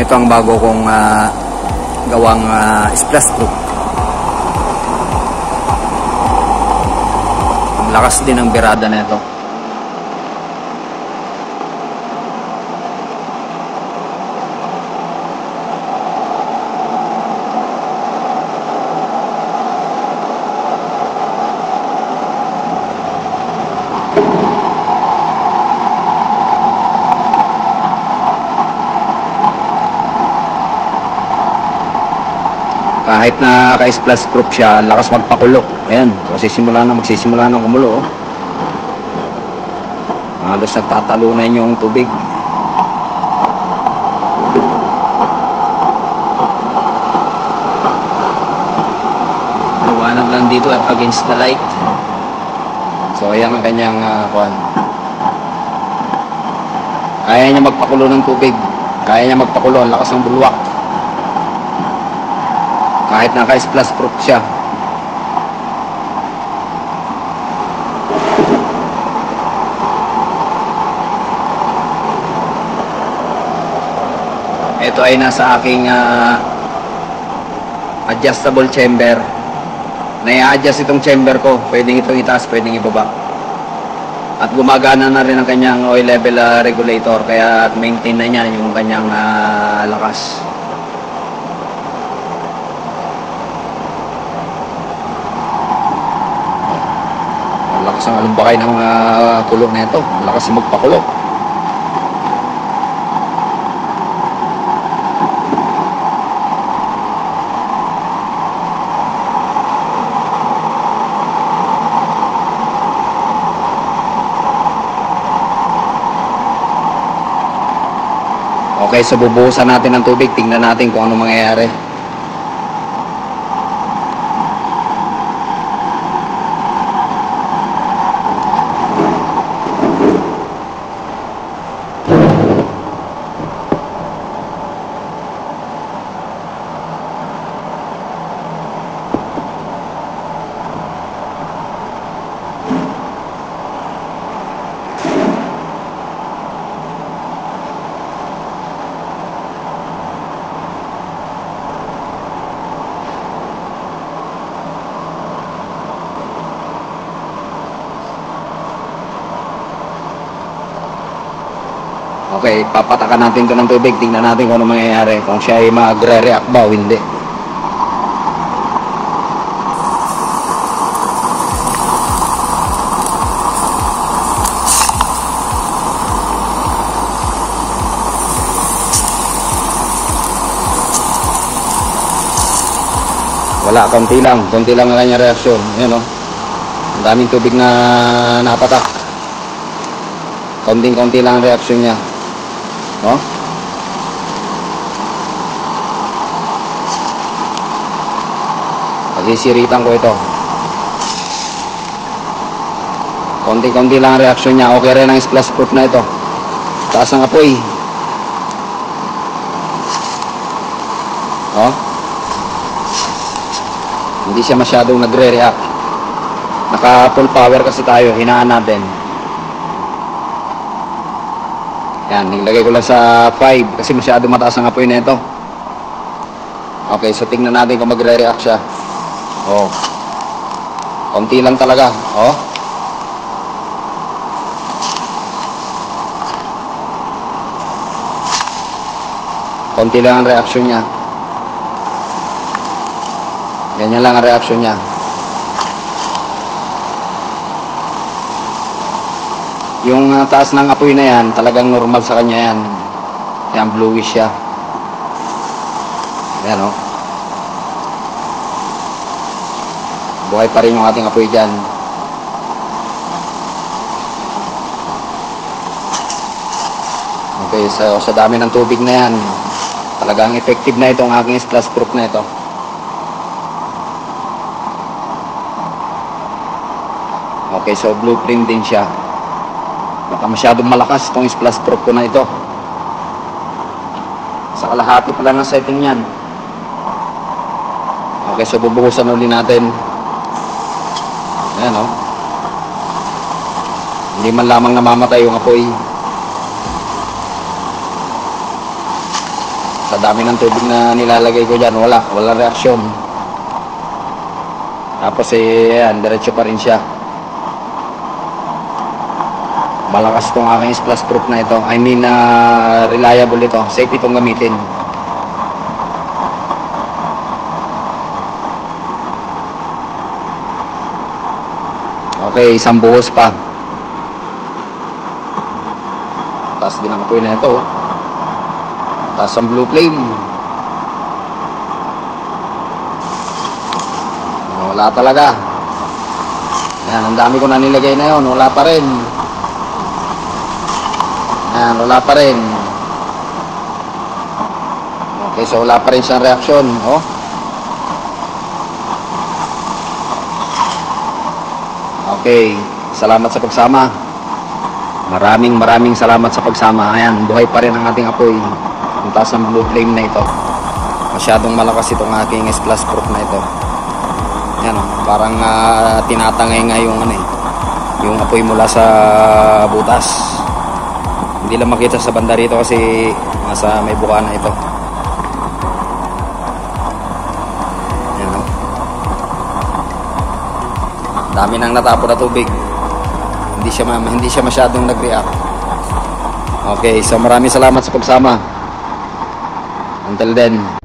Ito ang bago kong gawang splash proof. Ang lakas din ng birada na ito. Kahit na ka-splash proof siya, lakas magpakulo. Ayan, magsisimula ng kumulo. Halos nagtatalunan yung tubig. Liwanag lang dito at against the light. So ayan ang kanyang kuwan. Kaya niya magpakulo ng tubig. Kaya niya magpakulo, ang lakas ng bulwak. Kahit naka-splash proof siya. Ito ay nasa aking adjustable chamber. Nai-adjust itong chamber ko. Pwedeng itong itaas, pwedeng ibaba. At gumagana na rin ang kanyang oil level regulator. Kaya maintain na niya yung kanyang lakas. Lakas ang alumbakay ng kulong na ito. Lakas magpakulo. Okay, so bubuhusan natin ng tubig. Tingnan natin kung ano mangyayari. Okay, papatakan natin ito ng tubig. Tingnan natin kung ano mangyayari. Kung siya ay magre-react ba o hindi. Wala, konti lang ang kanyang reaksyon. Ayan o. Ang daming tubig na napatak. Konting-konti lang ang reaksyon niya. No? Pagsisiritan ko ito. Konti-konti lang ang reaksyon niya. Okay rin ang splash proof na ito. Taas ang apoy. No? Hindi siya masyadong nagre-react. Naka full power kasi tayo. Hinaan natin. Yan, nilagay ko lang sa 5 kasi masyado mataas ang apoy na ito. Okay, so tingnan natin kung magre-react siya. Oh. Konti lang talaga. Oh. Konti lang ang reaction niya. Ganyan lang ang reaction niya. Yung taas ng apoy na yan, talagang normal sa kanya yan. Yan, bluish siya. Yan, o. Buhay pa rin yung ating apoy dyan. Okay, so sa dami ng tubig na yan, talagang effective na itong aking splash proof na ito. Okay, so blueprint din siya. Baka masyadong malakas itong splash proof ko na ito. Sa kalahati pa lang ang setting yan. Okay, so bubuhusan ulit natin. Ayan, o. Hindi man lamang namamatay yung apoy. Sa dami ng tubig na nilalagay ko dyan, wala reaksyon. Tapos ayan, diretso pa rin siya. Malakas itong aking splash proof na ito. I mean, reliable ito. Safe itong gamitin. Okay, isang buhos pa. Taas din ang apoy na ito. Taas ang blue flame. Wala talaga. Yan, ang dami ko na nilagay na yun. Wala pa rin. Yan, wala pa rin. Okay, so wala pa rin siyang reaksyon. Oh. Okay, salamat sa pagsama. Maraming salamat sa pagsama. Ayan, buhay pa rin ang ating apoy. Ang taas ng blue flame na ito. Masyadong malakas itong aking splash proof na ito. Yan, parang tinatangay nga yung yung apoy mula sa butas. Hindi lang makita sa banda rito kasi nasa may buka na ito. Yan, dami nang natapon na tubig. Hindi siya masyadong nag-react. Okay, so maraming salamat sa pagsama. Until then.